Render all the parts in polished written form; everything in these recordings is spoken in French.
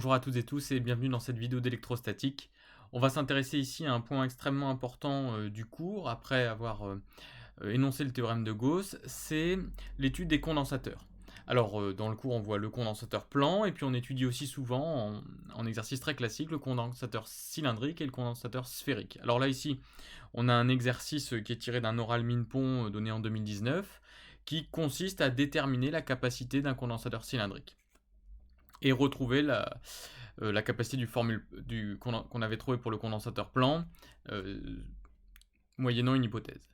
Bonjour à toutes et tous et bienvenue dans cette vidéo d'électrostatique. On va s'intéresser ici à un point extrêmement important du cours, après avoir énoncé le théorème de Gauss, c'est l'étude des condensateurs. Alors dans le cours on voit le condensateur plan et puis on étudie aussi souvent en exercice très classique le condensateur cylindrique et le condensateur sphérique. Alors là ici on a un exercice qui est tiré d'un oral Minpon donné en 2019 qui consiste à déterminer la capacité d'un condensateur cylindrique et retrouver la capacité qu'on avait trouvé pour le condensateur plan, euh, moyennant une hypothèse.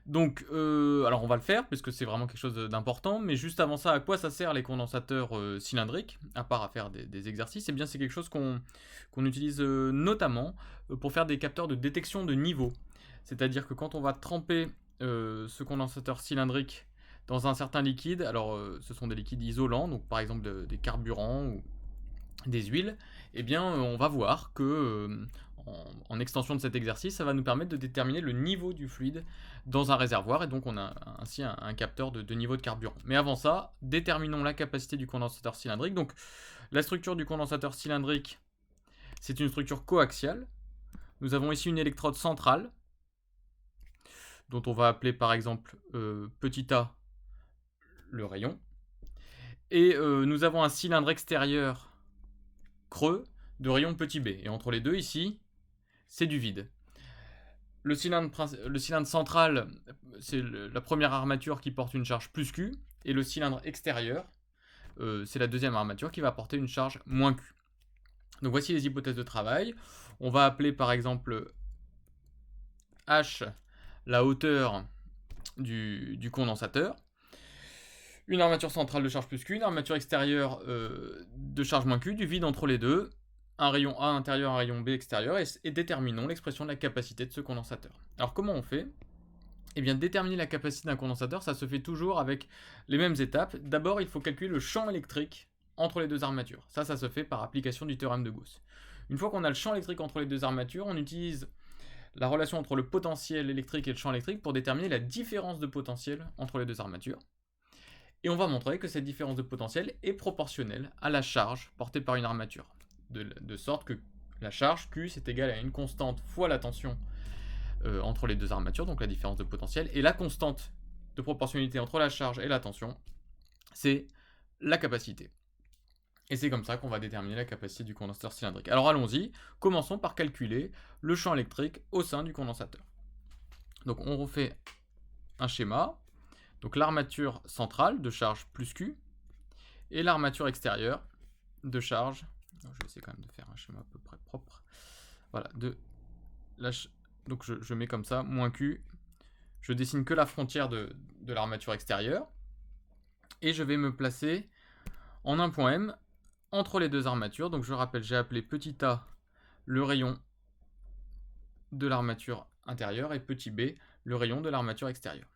Donc, alors on va le faire, puisque c'est vraiment quelque chose d'important, mais juste avant ça, à quoi ça sert les condensateurs cylindriques, à part à faire des exercices? Eh bien c'est quelque chose qu'on utilise notamment pour faire des capteurs de détection de niveau. C'est-à-dire que quand on va tremper ce condensateur cylindrique dans un certain liquide, alors ce sont des liquides isolants, donc par exemple des carburants ou des huiles, eh bien on va voir que en extension de cet exercice, ça va nous permettre de déterminer le niveau du fluide dans un réservoir, et donc on a ainsi un capteur de niveau de carburant. Mais avant ça, déterminons la capacité du condensateur cylindrique. Donc la structure du condensateur cylindrique, c'est une structure coaxiale. Nous avons ici une électrode centrale, dont on va appeler par exemple petit a le rayon. Et nous avons un cylindre extérieur creux de rayon petit b. Et entre les deux ici, c'est du vide. Le cylindre central, c'est la première armature qui porte une charge plus Q, et le cylindre extérieur, c'est la deuxième armature qui va porter une charge moins Q. Donc voici les hypothèses de travail. On va appeler par exemple H la hauteur du condensateur. Une armature centrale de charge plus Q, une armature extérieure de charge moins Q, du vide entre les deux, un rayon A intérieur, un rayon B extérieur, et déterminons l'expression de la capacité de ce condensateur. Alors comment on fait? Eh bien, déterminer la capacité d'un condensateur, ça se fait toujours avec les mêmes étapes. D'abord, il faut calculer le champ électrique entre les deux armatures. Ça se fait par application du théorème de Gauss. Une fois qu'on a le champ électrique entre les deux armatures, on utilise la relation entre le potentiel électrique et le champ électrique pour déterminer la différence de potentiel entre les deux armatures. Et on va montrer que cette différence de potentiel est proportionnelle à la charge portée par une armature. De sorte que la charge Q, c'est égal à une constante fois la tension entre les deux armatures, donc la différence de potentiel, et la constante de proportionnalité entre la charge et la tension, c'est la capacité. Et c'est comme ça qu'on va déterminer la capacité du condensateur cylindrique. Alors allons-y, commençons par calculer le champ électrique au sein du condensateur. Donc on refait un schéma, donc l'armature centrale de charge plus Q, et l'armature extérieure de charge, je vais essayer quand même de faire un schéma à peu près propre, voilà, donc je mets comme ça, moins Q, je dessine que la frontière de l'armature extérieure, et je vais me placer en un point M entre les deux armatures. Donc je rappelle, j'ai appelé petit a le rayon de l'armature intérieure et petit b le rayon de l'armature extérieure.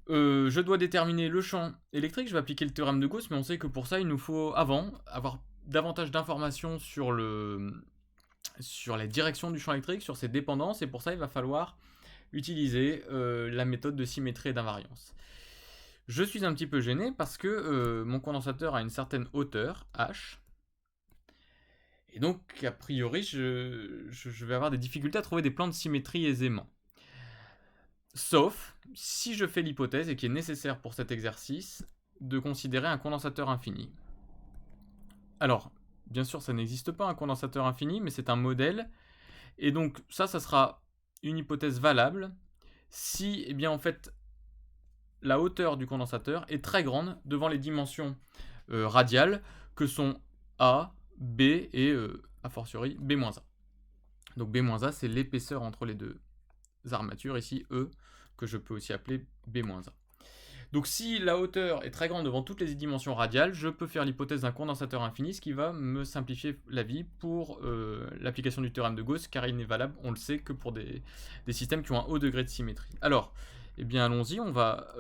Je dois déterminer le champ électrique, je vais appliquer le théorème de Gauss, mais on sait que pour ça il nous faut avant avoir davantage d'informations sur la direction du champ électrique, sur ses dépendances, et pour ça il va falloir utiliser la méthode de symétrie et d'invariance. Je suis un petit peu gêné parce que mon condensateur a une certaine hauteur, h, et donc a priori je vais avoir des difficultés à trouver des plans de symétrie aisément. Sauf si je fais l'hypothèse, et qui est nécessaire pour cet exercice, de considérer un condensateur infini. Alors, bien sûr, ça n'existe pas un condensateur infini, mais c'est un modèle, et donc ça sera une hypothèse valable si, eh bien, en fait, la hauteur du condensateur est très grande devant les dimensions radiales que sont A, B et a fortiori B-A. Donc B-A, c'est l'épaisseur entre les deux armatures, ici E, que je peux aussi appeler B-A. Donc si la hauteur est très grande devant toutes les dimensions radiales, je peux faire l'hypothèse d'un condensateur infini, ce qui va me simplifier la vie pour l'application du théorème de Gauss, car il n'est valable, on le sait, que pour des systèmes qui ont un haut degré de symétrie. Alors, eh bien allons-y, on va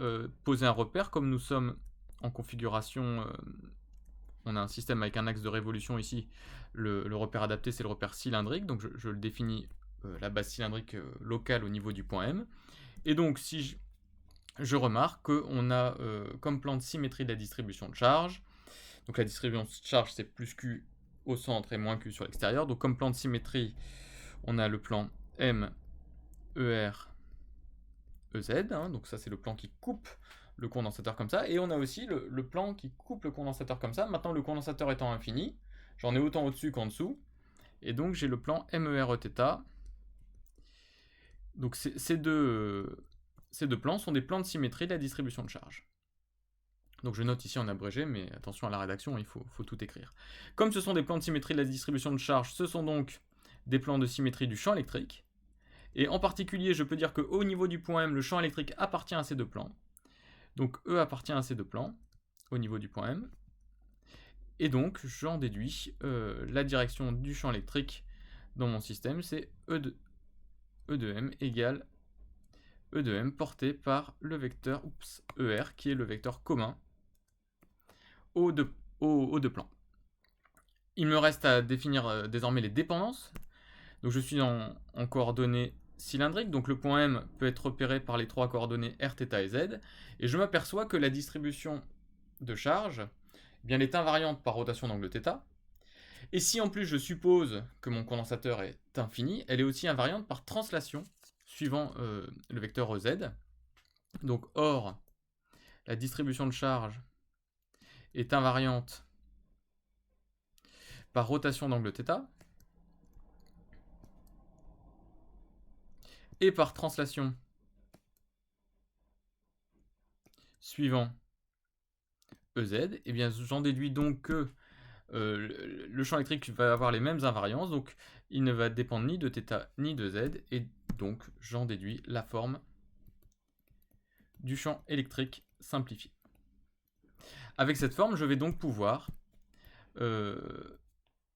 poser un repère. Comme nous sommes en configuration, on a un système avec un axe de révolution ici, le repère adapté c'est le repère cylindrique, donc je le définis, la base cylindrique locale au niveau du point M. Et donc si je remarque qu'on a comme plan de symétrie de la distribution de charge, donc la distribution de charge c'est plus Q au centre et moins Q sur l'extérieur. Donc comme plan de symétrie, on a le plan M, ER, EZ. Hein, donc ça c'est le plan qui coupe le condensateur comme ça. Et on a aussi le plan qui coupe le condensateur comme ça. Maintenant le condensateur étant infini, j'en ai autant au-dessus qu'en dessous. Et donc j'ai le plan MEREθ. Donc ces deux plans sont des plans de symétrie de la distribution de charge. Donc je note ici en abrégé, mais attention à la rédaction, il faut tout écrire. Comme ce sont des plans de symétrie de la distribution de charge, ce sont donc des plans de symétrie du champ électrique. Et en particulier, je peux dire qu'au niveau du point M, le champ électrique appartient à ces deux plans. Donc E appartient à ces deux plans, au niveau du point M. Et donc, j'en déduis la direction du champ électrique dans mon système, c'est E de M égale E de M porté par le vecteur ER, qui est le vecteur commun aux deux plans. Il me reste à définir désormais les dépendances. Donc je suis en coordonnées cylindriques, donc le point M peut être repéré par les trois coordonnées R, θ et Z, et je m'aperçois que la distribution de charge, eh bien, elle est invariante par rotation d'angle θ, et si en plus je suppose que mon condensateur est infini, elle est aussi invariante par translation, suivant le vecteur EZ. Donc or, la distribution de charge est invariante par rotation d'angle θ, et par translation suivant EZ, et bien j'en déduis donc que le champ électrique va avoir les mêmes invariances, donc il ne va dépendre ni de θ ni de Z, et donc j'en déduis la forme du champ électrique simplifié. Avec cette forme, je vais donc pouvoir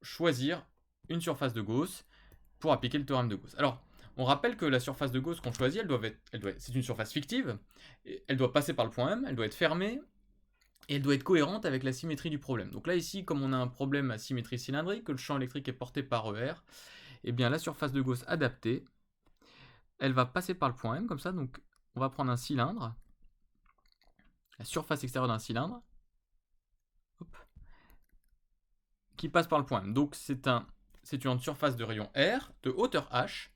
choisir une surface de Gauss pour appliquer le théorème de Gauss. Alors, on rappelle que la surface de Gauss qu'on choisit, c'est une surface fictive, elle doit passer par le point M, elle doit être fermée, et elle doit être cohérente avec la symétrie du problème. Donc là, ici, comme on a un problème à symétrie cylindrique, que le champ électrique est porté par ER, eh bien la surface de Gauss adaptée, elle va passer par le point M, comme ça, donc on va prendre un cylindre, la surface extérieure d'un cylindre, hop, qui passe par le point M. Donc c'est une surface de rayon R, de hauteur H,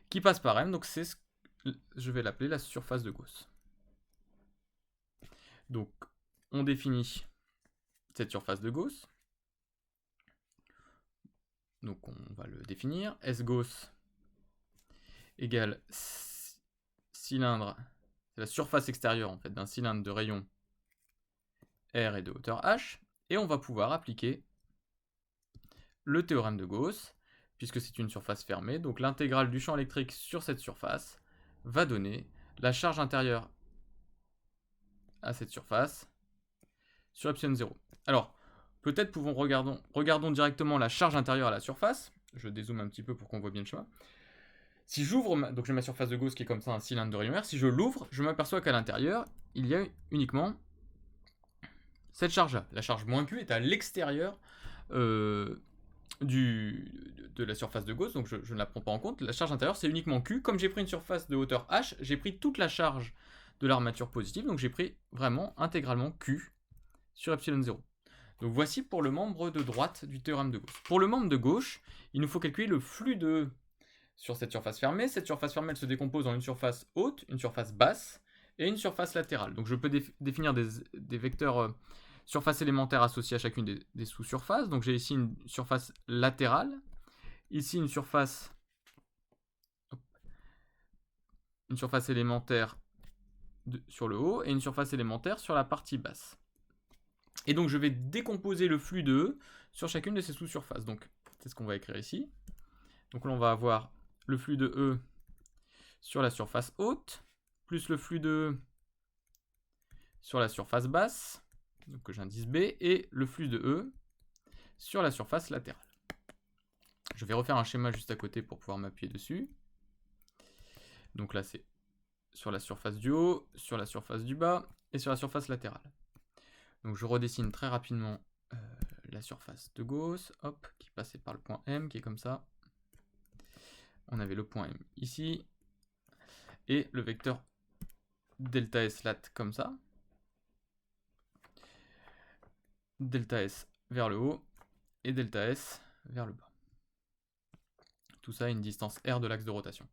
qui passe par M, donc je vais l'appeler la surface de Gauss. Donc on définit cette surface de Gauss. Donc on va le définir. S Gauss égale cylindre, c'est la surface extérieure en fait d'un cylindre de rayon R et de hauteur H. Et on va pouvoir appliquer le théorème de Gauss, puisque c'est une surface fermée. Donc l'intégrale du champ électrique sur cette surface va donner la charge intérieure à cette surface sur epsilon 0. Alors, peut-être regardons directement la charge intérieure à la surface. Je dézoome un petit peu pour qu'on voit bien le schéma. Si j'ouvre, donc j'ai ma surface de Gauss qui est comme ça un cylindre de rayon R, si je l'ouvre, je m'aperçois qu'à l'intérieur, il y a uniquement cette charge-là. La charge moins Q est à l'extérieur de la surface de Gauss, donc je ne la prends pas en compte. La charge intérieure, c'est uniquement Q. Comme j'ai pris une surface de hauteur H, j'ai pris toute la charge de l'armature positive, donc j'ai pris vraiment intégralement Q sur epsilon 0. Donc voici pour le membre de droite du théorème de Gauss. Pour le membre de gauche, il nous faut calculer le flux de E sur cette surface fermée. Cette surface fermée, elle se décompose en une surface haute, une surface basse et une surface latérale. Donc je peux définir des vecteurs surface élémentaire associés à chacune des sous-surfaces. Donc j'ai ici une surface latérale, ici une surface élémentaire sur le haut et une surface élémentaire sur la partie basse. Et donc je vais décomposer le flux de E sur chacune de ces sous-surfaces. Donc c'est ce qu'on va écrire ici. Donc là on va avoir le flux de E sur la surface haute, plus le flux de E sur la surface basse, donc que j'indice B, et le flux de E sur la surface latérale. Je vais refaire un schéma juste à côté pour pouvoir m'appuyer dessus. Donc là c'est sur la surface du haut, sur la surface du bas, et sur la surface latérale. Donc je redessine très rapidement la surface de Gauss, hop, qui passait par le point M, qui est comme ça. On avait le point M ici, et le vecteur delta S lat comme ça. Delta S vers le haut, et delta S vers le bas. Tout ça à une distance R de l'axe de rotation.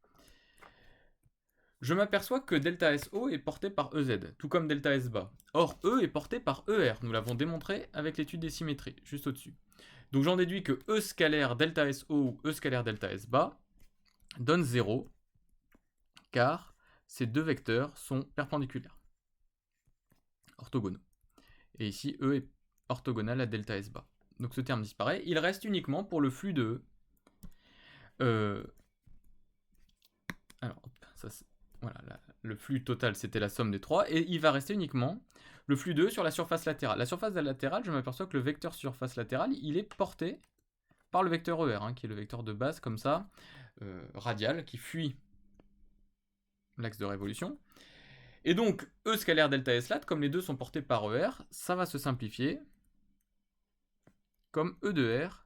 Je m'aperçois que delta S haut est porté par EZ, tout comme delta S bas. Or, E est porté par ER, nous l'avons démontré avec l'étude des symétries, juste au-dessus. Donc j'en déduis que E scalaire delta S haut ou E scalaire delta S bas donne 0, car ces deux vecteurs sont perpendiculaires, orthogonaux. Et ici, E est orthogonal à delta S bas. Donc ce terme disparaît. Il reste uniquement pour le flux de E. Alors, hop, ça, voilà, le flux total, c'était la somme des trois. Et il va rester uniquement le flux de E sur la surface latérale. La surface latérale, je m'aperçois que le vecteur surface latérale, il est porté par le vecteur ER, hein, qui est le vecteur de base, comme ça, radial, qui fuit l'axe de révolution. Et donc, E scalaire delta S lat, comme les deux sont portés par ER, ça va se simplifier comme E de R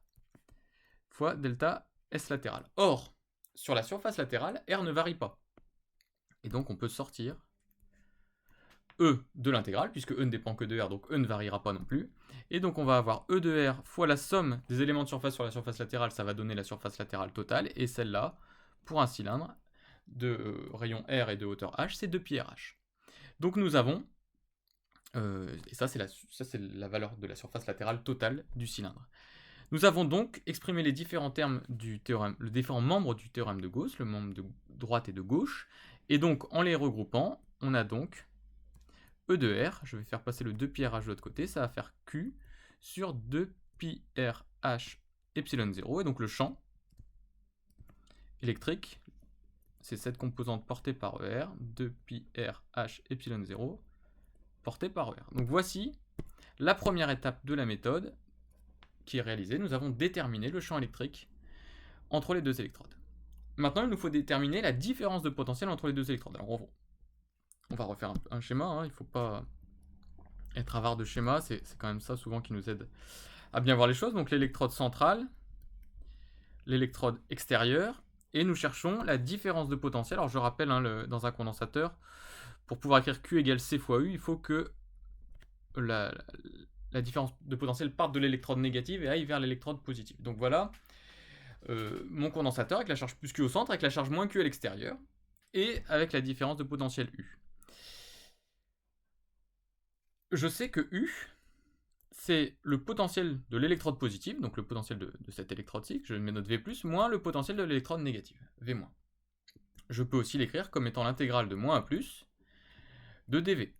fois delta S latéral. Or, sur la surface latérale, R ne varie pas. Et donc, on peut sortir E de l'intégrale, puisque E ne dépend que de R, donc E ne variera pas non plus. Et donc, on va avoir E de R fois la somme des éléments de surface sur la surface latérale, ça va donner la surface latérale totale. Et celle-là, pour un cylindre de rayon R et de hauteur H, c'est 2πRH. Donc, nous avons, et ça c'est la valeur de la surface latérale totale du cylindre. Nous avons donc exprimé les différents termes du théorème, les différents membres du théorème de Gauss, le membre de droite et de gauche, et donc en les regroupant, on a donc E de R, je vais faire passer le 2πRH de l'autre côté, ça va faire Q sur 2πRH epsilon 0, et donc le champ électrique, c'est cette composante portée par ER, 2πRH epsilon 0, portée par ER. Donc voici la première étape de la méthode qui est réalisée. Nous avons déterminé le champ électrique entre les deux électrodes. Maintenant, il nous faut déterminer la différence de potentiel entre les deux électrodes. Alors, on va refaire un schéma, hein. Il ne faut pas être avare de schéma, c'est quand même ça souvent qui nous aide à bien voir les choses. Donc l'électrode centrale, l'électrode extérieure, et nous cherchons la différence de potentiel. Alors je rappelle, hein, dans un condensateur, pour pouvoir écrire Q égale C fois U, il faut que la différence de potentiel parte de l'électrode négative et aille vers l'électrode positive. Donc voilà mon condensateur avec la charge plus Q au centre, avec la charge moins Q à l'extérieur, et avec la différence de potentiel U. Je sais que U, c'est le potentiel de l'électrode positive, donc le potentiel de cette électrode-ci, que je mets notre V+, moins le potentiel de l'électrode négative, V-. Je peux aussi l'écrire comme étant l'intégrale de moins à plus de dV.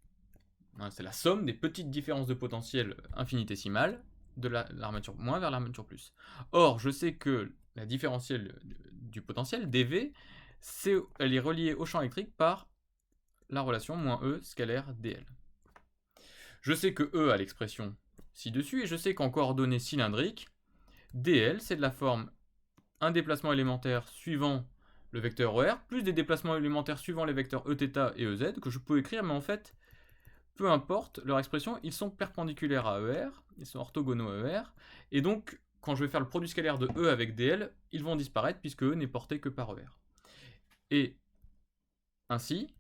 C'est la somme des petites différences de potentiel infinitésimales de l'armature moins vers l'armature plus. Or, je sais que la différentielle du potentiel, dV, elle est reliée au champ électrique par la relation moins E scalaire dl. Je sais que E a l'expression ci-dessus, et je sais qu'en coordonnées cylindriques, dl, c'est de la forme un déplacement élémentaire suivant le vecteur ER, plus des déplacements élémentaires suivant les vecteurs Eθ et Ez, que je peux écrire, mais en fait, peu importe leur expression, ils sont perpendiculaires à ER, ils sont orthogonaux à ER, et donc, quand je vais faire le produit scalaire de E avec dl, ils vont disparaître puisque E n'est porté que par ER. Et ainsi,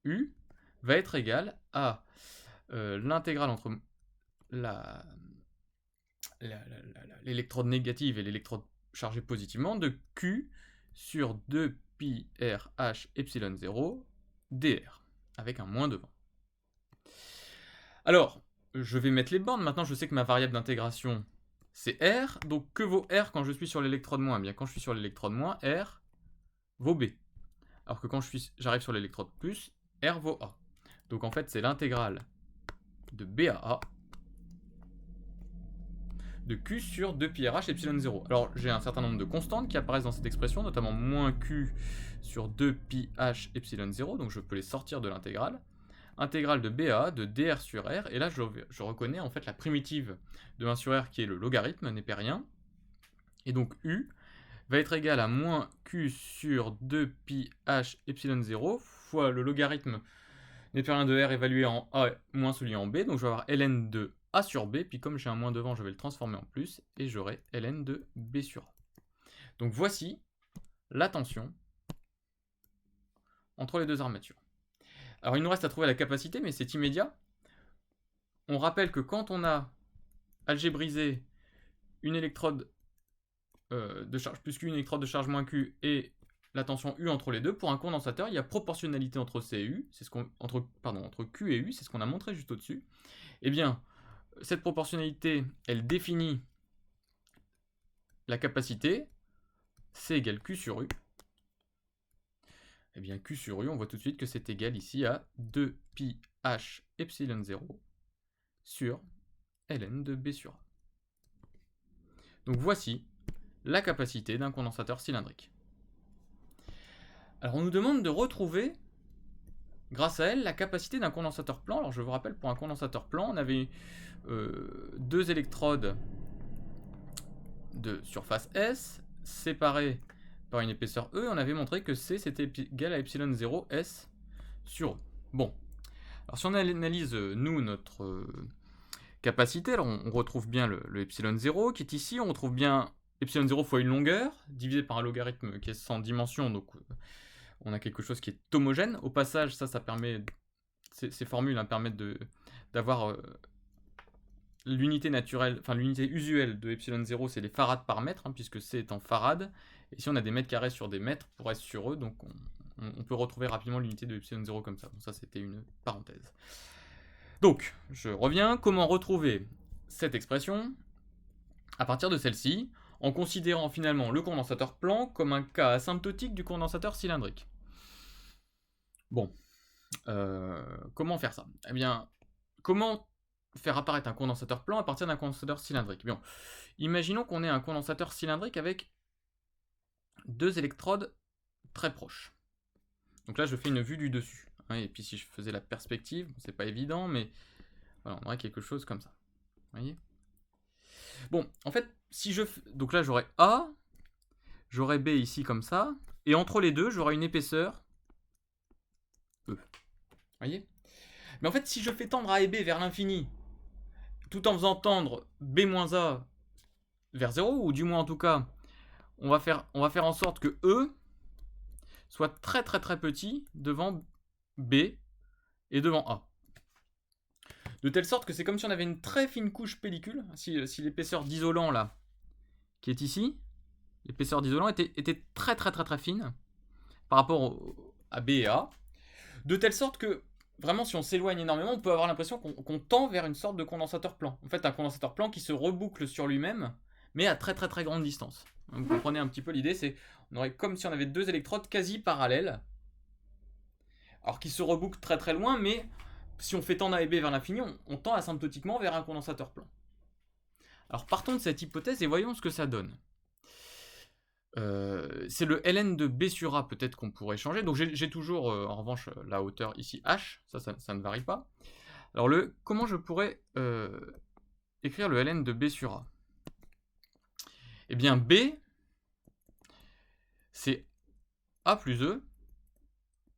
U va être égal à l'intégrale entre l'électrode négative et l'électrode chargée positivement de Q sur 2πRH epsilon 0 dr, avec un moins devant. Alors, je vais mettre les bornes. Maintenant, je sais que ma variable d'intégration, c'est R. Donc, que vaut R quand je suis sur l'électrode moins? Bien, quand je suis sur l'électrode moins, R vaut B. Alors que quand j'arrive sur l'électrode plus, R vaut A. Donc, en fait, c'est l'intégrale de B à A de Q sur 2πRH epsilon 0. Alors, j'ai un certain nombre de constantes qui apparaissent dans cette expression, notamment moins Q sur 2πH epsilon 0. Donc, je peux les sortir de l'intégrale. Intégrale de BA de dr sur R, et là je reconnais en fait la primitive de 1 sur R qui est le logarithme népérien, et donc U va être égal à moins Q sur 2πH epsilon 0 fois le logarithme népérien de R évalué en A moins celui en B, donc je vais avoir ln de A sur B, puis comme j'ai un moins devant je vais le transformer en plus, et j'aurai ln de B sur A. Donc voici la tension entre les deux armatures. Alors il nous reste à trouver la capacité, mais c'est immédiat. On rappelle que quand on a algébrisé une électrode de charge plus Q, une électrode de charge moins Q et la tension U entre les deux, pour un condensateur, il y a proportionnalité entre C et U, entre Q et U, c'est ce qu'on a montré juste au-dessus. Eh bien, cette proportionnalité, elle définit la capacité, C égale Q sur U. Eh bien, Q sur U, on voit tout de suite que c'est égal ici à 2pi h epsilon 0 sur ln de B sur A. Donc voici la capacité d'un condensateur cylindrique. Alors on nous demande de retrouver, grâce à elle, la capacité d'un condensateur plan. Alors je vous rappelle, pour un condensateur plan, on avait deux électrodes de surface S séparées par une épaisseur E. On avait montré que C c'était égal à epsilon 0 S sur E. Bon, alors si on analyse nous notre capacité, alors on retrouve bien le epsilon 0 qui est ici, on retrouve bien epsilon 0 fois une longueur, divisé par un logarithme qui est sans dimension, donc on a quelque chose qui est homogène. Au passage, ça permet, ces formules permettent d'avoir l'unité naturelle, enfin l'unité usuelle de epsilon 0, c'est les farads par mètre, puisque C est en farad. Et ici on a des mètres carrés sur des mètres pour S sur E, donc on peut retrouver rapidement l'unité de epsilon 0 comme ça. Bon, ça c'était une parenthèse. Donc, je reviens, comment retrouver cette expression à partir de celle-ci, en considérant finalement le condensateur plan comme un cas asymptotique du condensateur cylindrique. Bon, comment faire ça? Eh bien, comment faire apparaître un condensateur plan à partir d'un condensateur cylindrique? Bien, imaginons qu'on ait un condensateur cylindrique avec deux électrodes très proches. Donc là, je fais une vue du dessus. Et puis si je faisais la perspective, bon, c'est pas évident, mais voilà, on aurait quelque chose comme ça. Vous voyez? Bon, en fait, si je... Donc là, j'aurais A, j'aurais B ici comme ça, et entre les deux, j'aurais une épaisseur E. Vous voyez? Mais en fait, si je fais tendre A et B vers l'infini, tout en faisant tendre B moins A vers 0, ou du moins en tout cas, on va faire en sorte que E soit très très très petit devant B et devant A. De telle sorte que c'est comme si on avait une très fine couche pellicule. Si l'épaisseur d'isolant là, qui est ici, l'épaisseur d'isolant était très très très très fine par rapport à B et A. De telle sorte que, vraiment, si on s'éloigne énormément, on peut avoir l'impression qu'on tend vers une sorte de condensateur plan. En fait, un condensateur plan qui se reboucle sur lui-même, mais à très très très grande distance. Vous comprenez un petit peu l'idée, c'est on aurait comme si on avait deux électrodes quasi parallèles, alors qui se rebouclent très très loin, mais si on fait tendre A et B vers l'infini, on tend asymptotiquement vers un condensateur plan. Alors partons de cette hypothèse et voyons ce que ça donne. C'est le ln de B sur A peut-être qu'on pourrait changer. Donc j'ai toujours en revanche la hauteur ici h, ça ne varie pas. Alors comment je pourrais écrire le ln de B sur A? Eh bien B, c'est A plus E,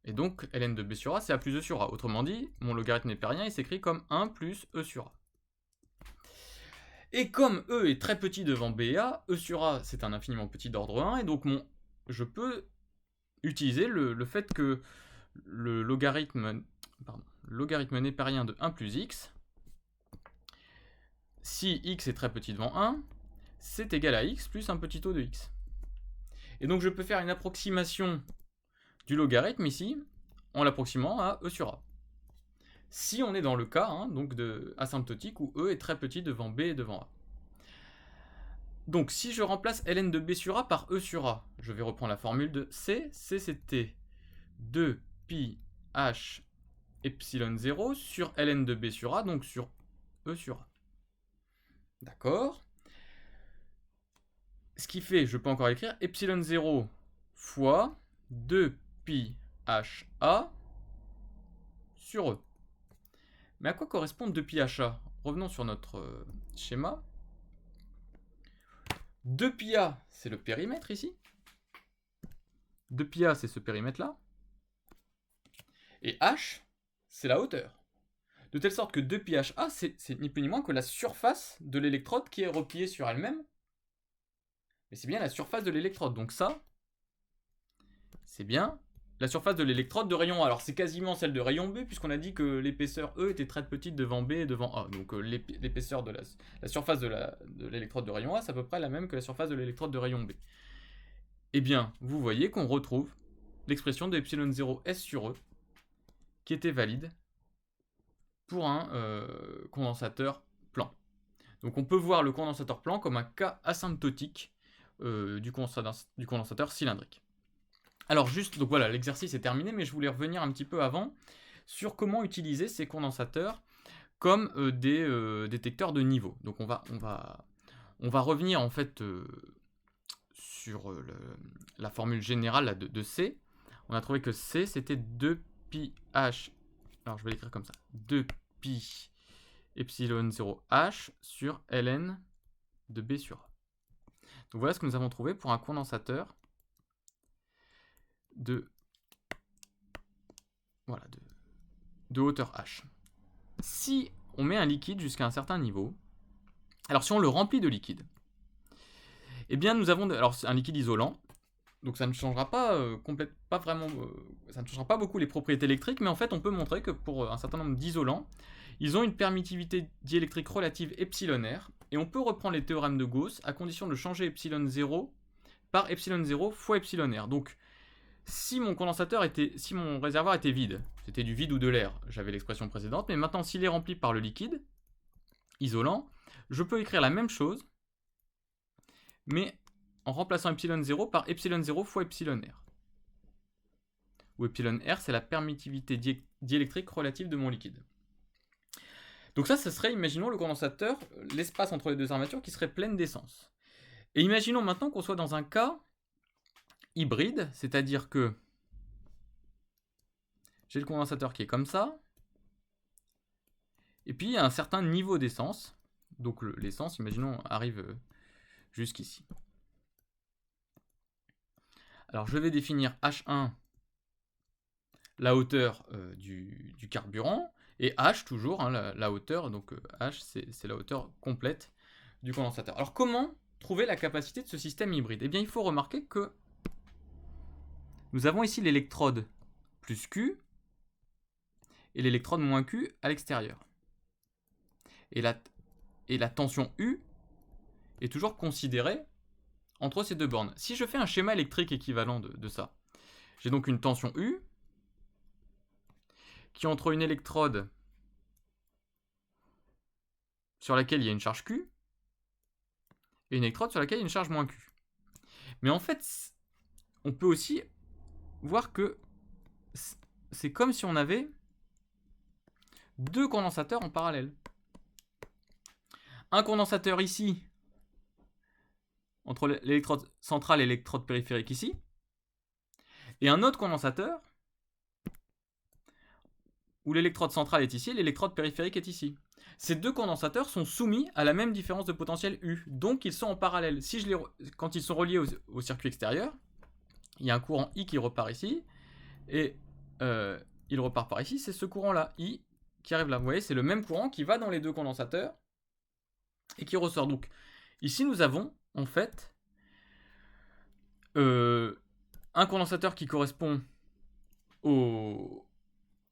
et donc ln de B sur A, c'est A plus E sur A. Autrement dit, mon logarithme népérien, il s'écrit comme 1 plus E sur A. Et comme E est très petit devant B et A, E sur A, c'est un infiniment petit d'ordre 1, et donc je peux utiliser le fait que le logarithme népérien de 1 plus x, si x est très petit devant 1, c'est égal à x plus un petit o de x. Et donc je peux faire une approximation du logarithme ici, en l'approximant à E sur A. Si on est dans le cas donc asymptotique où E est très petit devant B et devant A. Donc si je remplace ln de B sur A par E sur A, je vais reprendre la formule de C. C c'était 2pi h epsilon 0 sur ln de B sur A, donc sur E sur A. D'accord. Ce qui fait, je peux encore écrire, epsilon 0 fois 2pi ha sur E. Mais à quoi correspond 2pi ha? Revenons sur notre schéma. 2pi a, c'est le périmètre ici. 2pi a, c'est ce périmètre-là. Et h, c'est la hauteur. De telle sorte que 2pi ha, c'est ni plus ni moins que la surface de l'électrode qui est repliée sur elle-même. Mais c'est bien la surface de l'électrode. Donc ça, c'est bien la surface de l'électrode de rayon A. Alors c'est quasiment celle de rayon B, puisqu'on a dit que l'épaisseur E était très petite devant B et devant A. Donc l'épaisseur de la surface de l'électrode de rayon A, c'est à peu près la même que la surface de l'électrode de rayon B. Eh bien, vous voyez qu'on retrouve l'expression de ε0S sur E, qui était valide pour un condensateur plan. Donc on peut voir le condensateur plan comme un cas asymptotique du condensateur cylindrique. Alors juste, donc voilà, l'exercice est terminé, mais je voulais revenir un petit peu avant sur comment utiliser ces condensateurs comme des détecteurs de niveau. Donc on va revenir en fait sur la formule générale là, de C. On a trouvé que C c'était 2πh, alors je vais l'écrire comme ça, 2π epsilon 0h sur ln de B sur A. Donc voilà ce que nous avons trouvé pour un condensateur de hauteur h. Si on met un liquide jusqu'à un certain niveau, alors si on le remplit de liquide, eh bien nous avons alors c'est un liquide isolant, donc ça ne changera pas ça ne changera pas beaucoup les propriétés électriques, mais en fait on peut montrer que pour un certain nombre d'isolants, ils ont une permittivité diélectrique relative epsilonaire, et on peut reprendre les théorèmes de Gauss à condition de changer epsilon 0 par epsilon 0 fois epsilonaire. Donc si mon réservoir était vide, c'était du vide ou de l'air, j'avais l'expression précédente, mais maintenant s'il est rempli par le liquide isolant, je peux écrire la même chose, mais en remplaçant epsilon 0 par epsilon 0 fois epsilon r. Où epsilon r, c'est la permittivité diélectrique relative de mon liquide. Donc ça serait, imaginons le condensateur, l'espace entre les deux armatures qui serait pleine d'essence. Et imaginons maintenant qu'on soit dans un cas hybride, c'est-à-dire que j'ai le condensateur qui est comme ça, et puis il y a un certain niveau d'essence, donc l'essence, imaginons, arrive jusqu'ici. Alors je vais définir H1, la hauteur du carburant, et H toujours, hein, la hauteur, donc H c'est la hauteur complète du condensateur. Alors comment trouver la capacité de ce système hybride? Eh bien il faut remarquer que nous avons ici l'électrode plus Q et l'électrode moins Q à l'extérieur. Et la tension U est toujours considérée entre ces deux bornes. Si je fais un schéma électrique équivalent de ça, j'ai donc une tension U qui est entre une électrode sur laquelle il y a une charge Q et une électrode sur laquelle il y a une charge moins Q. Mais en fait, on peut aussi voir que c'est comme si on avait deux condensateurs en parallèle. Un condensateur ici, entre l'électrode centrale et l'électrode périphérique ici, et un autre condensateur où l'électrode centrale est ici et l'électrode périphérique est ici. Ces deux condensateurs sont soumis à la même différence de potentiel U, donc ils sont en parallèle. Quand ils sont reliés au circuit extérieur, il y a un courant I qui repart ici, et il repart par ici, c'est ce courant-là, I, qui arrive là. Vous voyez, c'est le même courant qui va dans les deux condensateurs, et qui ressort. Donc, ici, nous avons, en fait, un condensateur qui correspond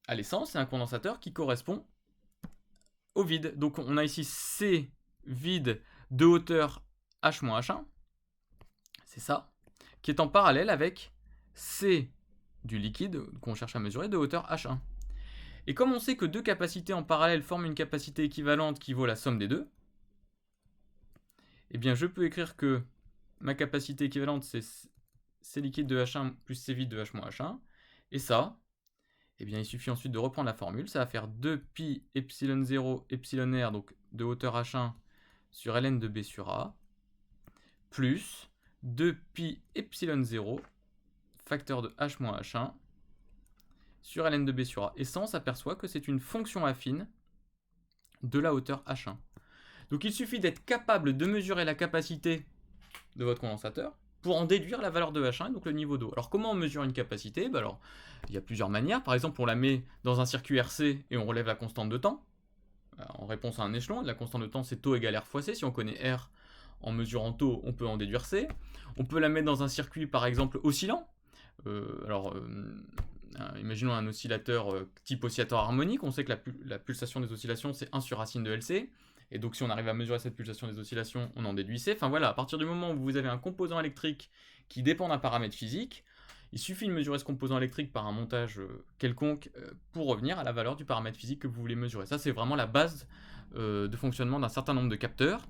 à l'essence, et un condensateur qui correspond au vide. Donc, on a ici C vide de hauteur H-H1, c'est ça, qui est en parallèle avec C du liquide qu'on cherche à mesurer de hauteur H1. Et comme on sait que deux capacités en parallèle forment une capacité équivalente qui vaut la somme des deux, eh bien je peux écrire que ma capacité équivalente c'est C liquide de H1 plus C vide de H-H1, et ça, eh bien il suffit ensuite de reprendre la formule, ça va faire 2π epsilon 0 epsilon r, donc de hauteur H1 sur ln de B sur A, plus 2π epsilon 0 facteur de H moins H1 sur ln de B sur A. Et ça, on s'aperçoit que c'est une fonction affine de la hauteur H1. Donc il suffit d'être capable de mesurer la capacité de votre condensateur pour en déduire la valeur de H1, donc le niveau d'eau. Alors comment on mesure une capacité? Alors, il y a plusieurs manières. Par exemple, on la met dans un circuit RC et on relève la constante de temps. En réponse à un échelon, la constante de temps c'est taux égale R fois C. Si on connaît R en mesurant taux, on peut en déduire C. On peut la mettre dans un circuit par exemple oscillant. Imaginons un oscillateur type oscillateur harmonique, on sait que la pulsation des oscillations c'est 1 sur racine de LC, et donc si on arrive à mesurer cette pulsation des oscillations, on en déduit C. Enfin voilà, à partir du moment où vous avez un composant électrique qui dépend d'un paramètre physique, il suffit de mesurer ce composant électrique par un montage quelconque pour revenir à la valeur du paramètre physique que vous voulez mesurer. Ça c'est vraiment la base de fonctionnement d'un certain nombre de capteurs.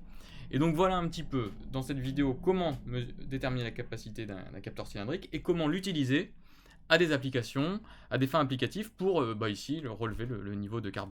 Et donc voilà un petit peu, dans cette vidéo, comment déterminer la capacité d'un capteur cylindrique et comment l'utiliser à des applications, à des fins applicatives pour, ici, relever le niveau de carbone.